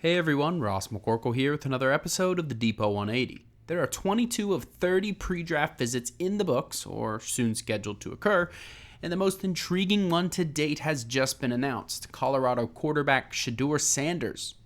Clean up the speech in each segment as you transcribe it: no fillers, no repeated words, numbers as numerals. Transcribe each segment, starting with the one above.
Hey everyone, Ross McCorkle here with another episode of the Depot 180. There are 22 of 30 pre-draft visits in the books, or soon scheduled to occur, and the most intriguing one to date has just been announced: Colorado quarterback Shedeur Sanders.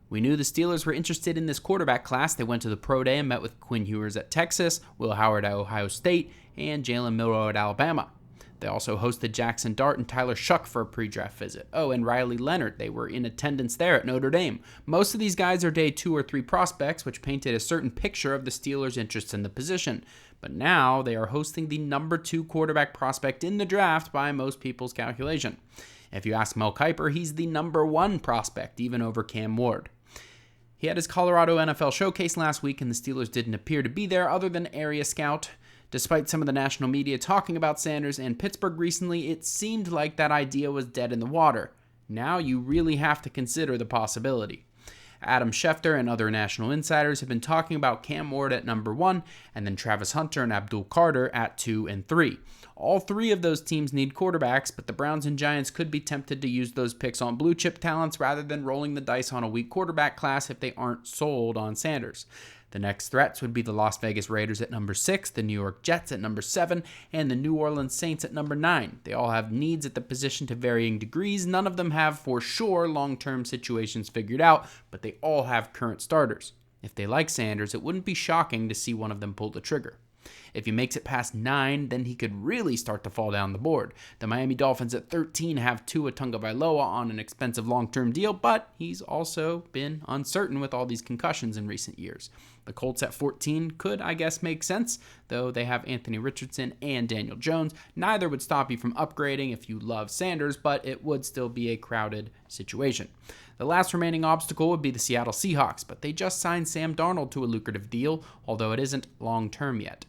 We knew the Steelers were interested in this quarterback class. They went to the pro day and met with Quinn Ewers at Texas, Will Howard at Ohio State, and Jalen Milroe at Alabama. They also hosted Jackson Dart and Tyler Shuck for a pre-draft visit. Oh, and Riley Leonard. They were in attendance there at Notre Dame. Most of these guys are day 2 or 3 prospects, which painted a certain picture of the Steelers' interest in the position. But now they are hosting the number 2 quarterback prospect in the draft by most people's calculation. If you ask Mel Kiper, he's the number 1 prospect, even over Cam Ward. He had his Colorado NFL showcase last week, and the Steelers didn't appear to be there other than area scout. Despite some of the national media talking about Sanders and Pittsburgh recently, it seemed like that idea was dead in the water. Now you really have to consider the possibility. Adam Schefter and other national insiders have been talking about Cam Ward at number 1, and then Travis Hunter and Abdul Carter at 2 and 3. All 3 of those teams need quarterbacks, but the Browns and Giants could be tempted to use those picks on blue chip talents rather than rolling the dice on a weak quarterback class if they aren't sold on Sanders. The next threats would be the Las Vegas Raiders at number 6, the New York Jets at number 7, and the New Orleans Saints at number 9. They all have needs at the position to varying degrees. None of them have for sure long-term situations figured out, but they all have current starters. If they like Sanders, it wouldn't be shocking to see one of them pull the trigger. If he makes it past 9, then he could really start to fall down the board. The Miami Dolphins at 13 have Tua Tagovailoa on an expensive long-term deal, but he's also been uncertain with all these concussions in recent years. The Colts at 14 could, I guess, make sense, though they have Anthony Richardson and Daniel Jones. Neither would stop you from upgrading if you love Sanders, but it would still be a crowded situation. The last remaining obstacle would be the Seattle Seahawks, but they just signed Sam Darnold to a lucrative deal, although it isn't long-term yet.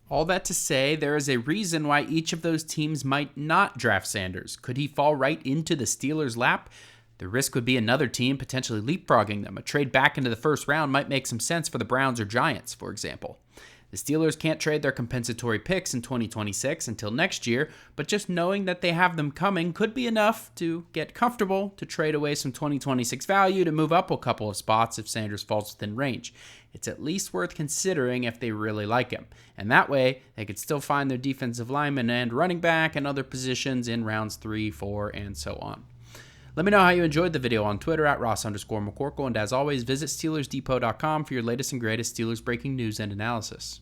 All that to say, there is a reason why each of those teams might not draft Sanders. Could he fall right into the Steelers' lap? The risk would be another team potentially leapfrogging them. A trade back into the first round might make some sense for the Browns or Giants, for example. The Steelers can't trade their compensatory picks in 2026 until next year, but just knowing that they have them coming could be enough to get comfortable to trade away some 2026 value to move up a couple of spots if Sanders falls within range. It's at least worth considering if they really like him. And that way, they could still find their defensive lineman and running back and other positions in rounds 3, 4, and so on. Let me know how you enjoyed the video on Twitter at Ross_McCorkle, and as always, visit SteelersDepot.com for your latest and greatest Steelers breaking news and analysis.